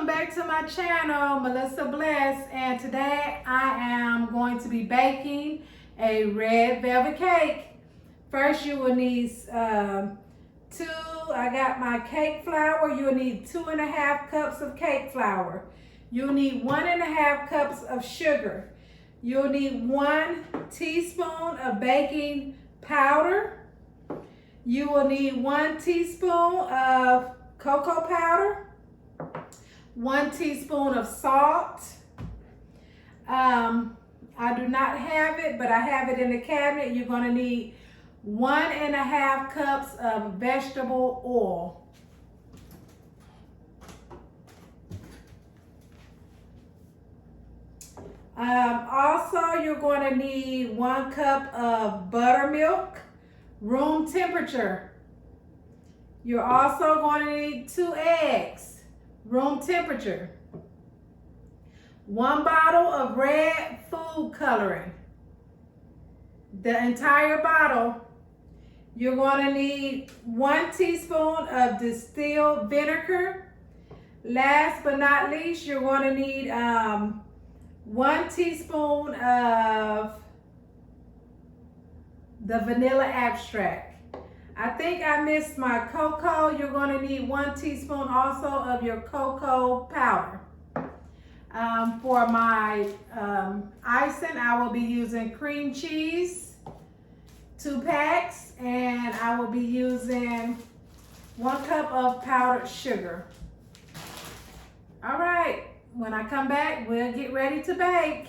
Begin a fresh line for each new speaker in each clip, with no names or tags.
back to my channel, Melissa Bless, and today I am going to be baking a red velvet cake. First you will need I got my cake flour. You'll need 2.5 cups of cake flour. You'll need 1.5 cups of sugar. You'll need 1 teaspoon of baking powder. You will need 1 teaspoon of cocoa powder, 1 teaspoon of salt. I do not have it, but I have it in the cabinet. You're going to need 1.5 cups of vegetable oil. Also, you're going to need 1 cup of buttermilk, room temperature. You're also going to need 2 eggs, room temperature. 1 bottle of red food coloring, the entire bottle. You're going to need 1 teaspoon of distilled vinegar. Last but not least, you're going to need 1 teaspoon of the vanilla extract. I think I missed my cocoa. You're going to need 1 teaspoon also of your cocoa powder. For my icing, I will be using cream cheese, 2 packs, and I will be using 1 cup of powdered sugar. All right, when I come back, we'll get ready to bake.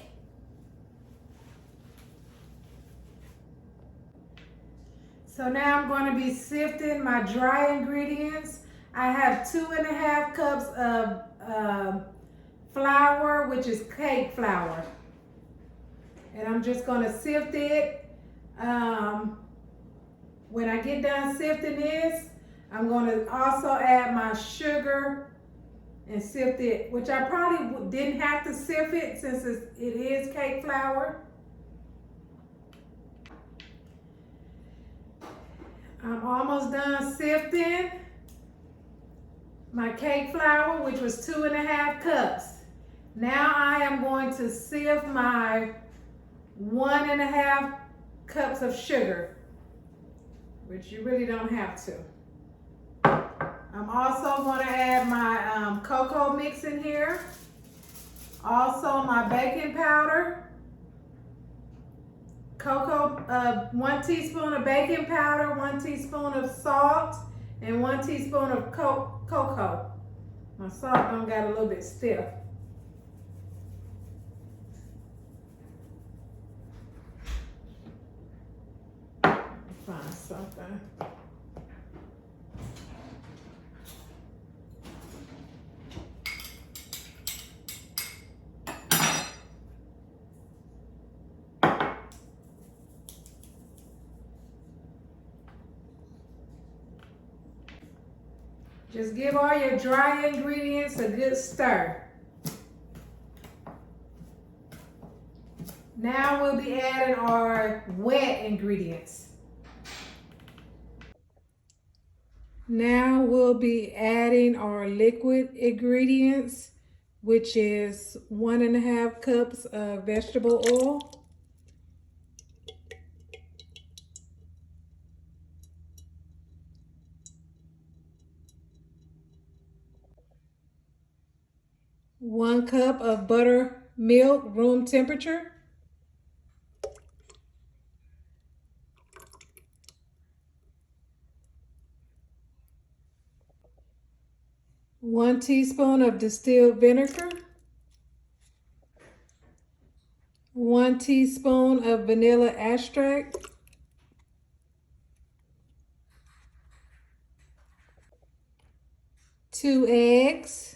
So now I'm going to be sifting my dry ingredients. I have 2.5 cups of flour, which is cake flour. And I'm just going to sift it. When I get done sifting this, I'm going to also add my sugar and sift it, which I probably didn't have to sift it since it is cake flour. I'm almost done sifting my cake flour, which was 2.5 cups. Now I am going to sift my 1.5 cups of sugar, which you really don't have to. I'm also going to add my cocoa mix in here. Also my baking powder. 1 teaspoon of baking powder, 1 teaspoon of salt, and 1 teaspoon of cocoa. My salt done got a little bit stiff. Find something. Just give all your dry ingredients a good stir. Now we'll be adding our wet ingredients. Now we'll be adding our liquid ingredients, which is 1.5 cups of vegetable oil. One cup of buttermilk, room temperature. 1 teaspoon of distilled vinegar. 1 teaspoon of vanilla extract. 2 eggs.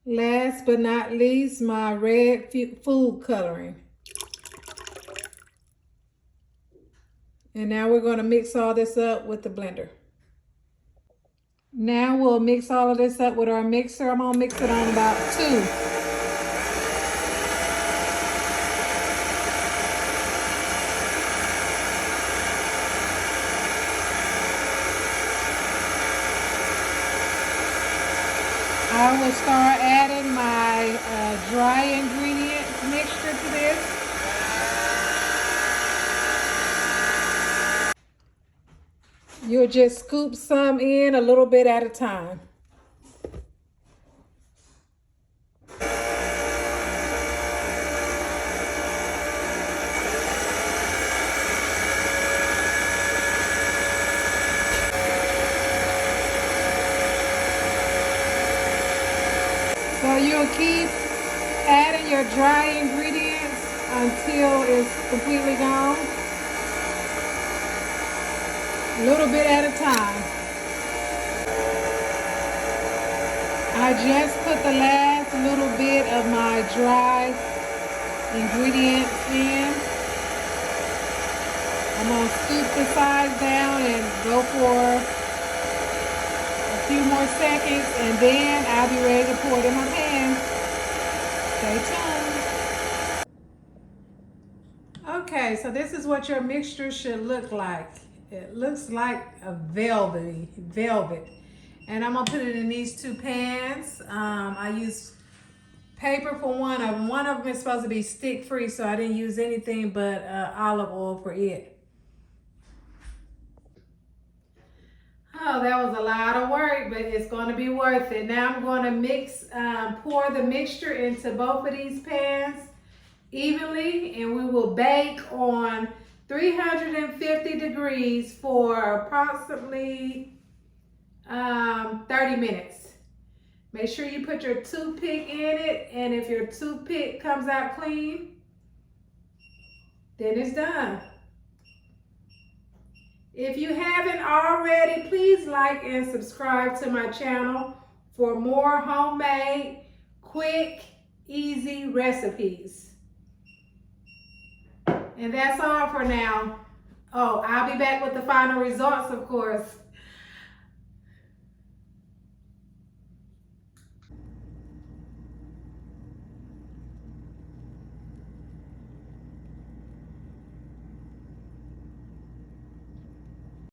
Last but not least, my red food coloring. And now we're going to mix all this up with the blender. Now we'll mix all of this up with our mixer. I'm going to mix it on about 2. will start adding my dry ingredients mixture to this. You'll just scoop some in a little bit at a time. So you'll keep adding your dry ingredients until it's completely gone. A little bit at a time. I just put the last little bit of my dry ingredients in. I'm going to scoop the sides down and go for a few more seconds, and then I'll be ready to pour it in my pan. Stay tuned. Okay, so this is what your mixture should look like. It looks like a velvet. And I'm gonna put it in these two pans. I use paper for one of them. One of them is supposed to be stick free, so I didn't use anything but olive oil for it. Oh, that was a lot of work, but it's going to be worth it. Now I'm going to pour the mixture into both of these pans evenly, and we will bake on 350 degrees for approximately 30 minutes. Make sure you put your toothpick in it, and if your toothpick comes out clean, then it's done. If you haven't already, please like and subscribe to my channel for more homemade, quick, easy recipes. And that's all for now. Oh, I'll be back with the final results, of course.